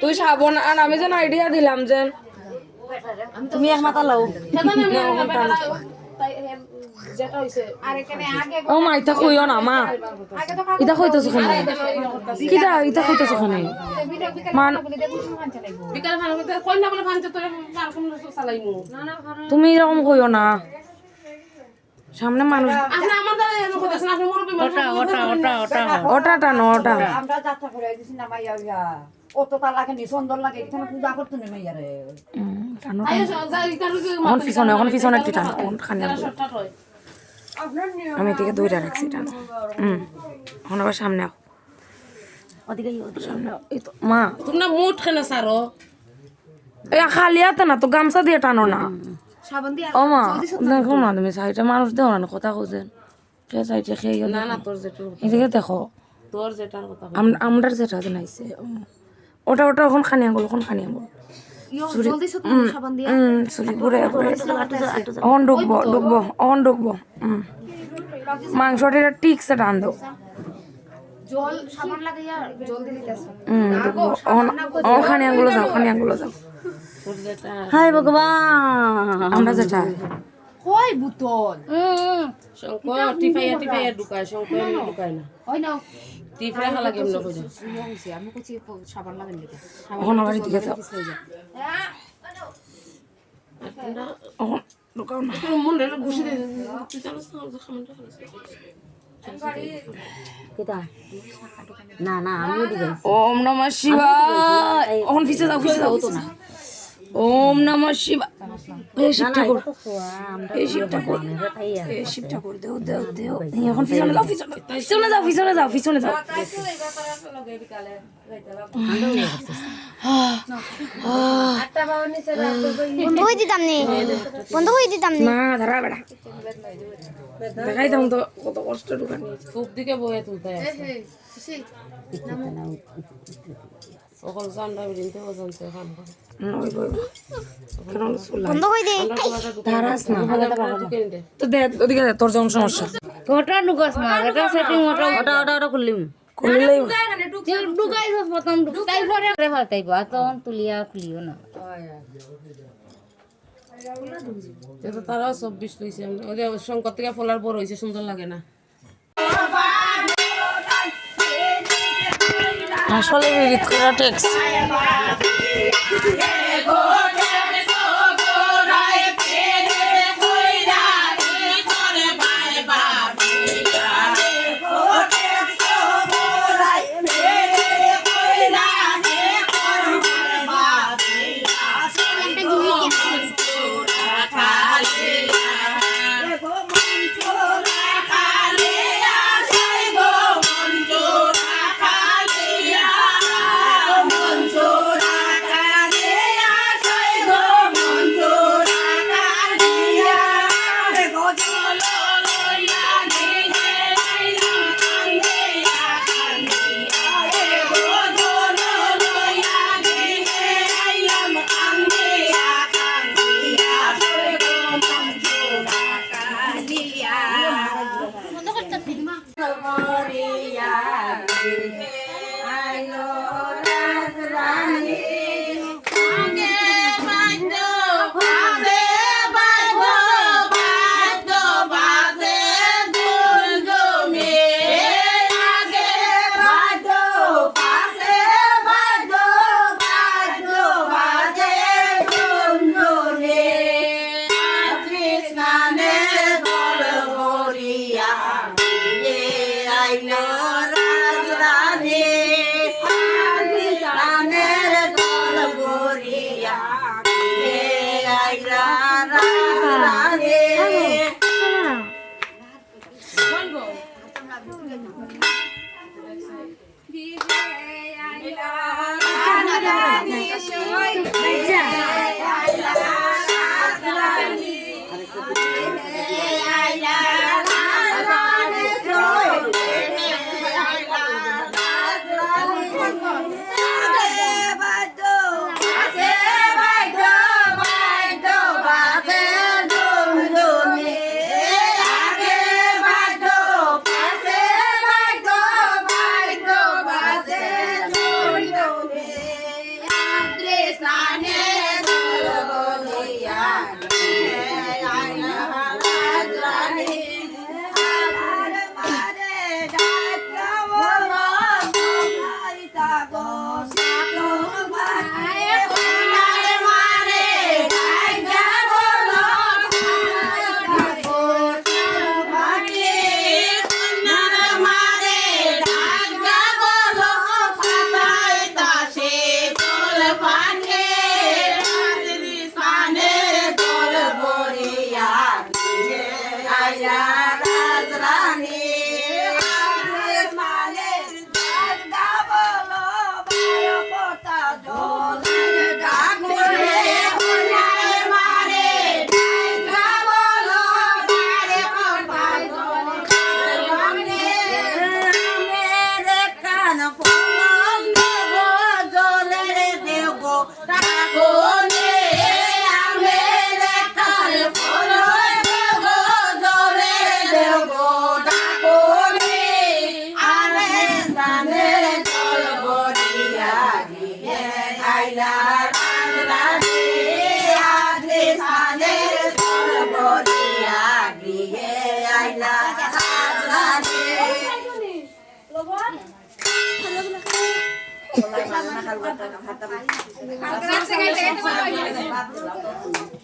তুই সাবন আর আমি যেন আইডিয়া দিলাম যে তুমি এক মাথা লও ও মা ইতা কইও না মা ইতা কইতেছ কেন কিটা ইতা কইতেছ কেন মান তুমি এরকম কইও না সামনে মানুষ ওটা টানো ওটা আমরা যাত্রা করে দিছি না মাইয়া অত লাগে নি সুন্দর লাগে এখানে পূজা করতে নেই মাইয়ারে টানো এখন পিছনে একটু টানো খানি আমি এদিকে দইটা রাখছি টানো এখন আবার সামনে আও ওদিকে সামনে এই তো মা তুমি না মুঠ কেন সারো এ খালি হাতে না তো গামছা দিয়ে টানো না ও মা দেখো না তুমি সাইডে মানুষ দেও না কথা কইছেন কে সাইডে খেয়ে না না তোর যেটা এদিকে দেখো তোর যেটার কথা আমরার যেটা জানাইছে ওটা এখন খানি আঙ্গুল চুরি ঘুরে অন ঢুকবো মাংসটা ঠিকছে টান দাও খানি আঙ্গুলো যাও হাই ভগবান আমরা যেটা কই বুতল শঙ্কর টিফাইয়া ঢুকায় শঙ্কর এমনি ঢুকায় না হয় না টিফাই হালা কেমন কইছে আমি কইছি সাবান লাগান দিতে ওখানে আবার দিকে যাও ওখানে ঢুকাও না মন রে ঘুষি দে তুই জানিস না যে খামটা কেটা না না আমিও দিই ওম নমঃ শিবায় ওখান পিছে যাও তো না ওম নমঃ শিবায় এই শিবটা কর এই শিবটা কর দেও এখন পিছনে যাও বন্ধ হয়ে দিতাম না ধরা বেড়া দেখাই দাম তো কত কষ্ট ঢুকান খুব দিকে বয়ে তুলতে আছে ওখানে জানরা বিনতে ওজনতে খান বন্ধ হয়ে দে ধারাস না তো দে ওদিকে তোর যখন সমস্যা ওটা ঢুকাস না এটা সেটিং ওটা খুললিম খুললেই ঢুকাইছ প্রথম ঢুকাই পরে ফালতাইব আর তখন তুলিয়া খুলিও না তো তারাও 24 লইছে ওই যে শঙ্কর থেকে ফলার বড় হইছে সুন্দর লাগে না আসলে বিরিত করা টেক্স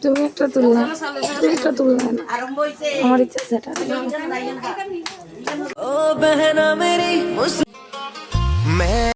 তুমি একটা তুললা, তুমি একটা তুললা না। আমার ইচ্ছা সেটা ओ बहना मेरी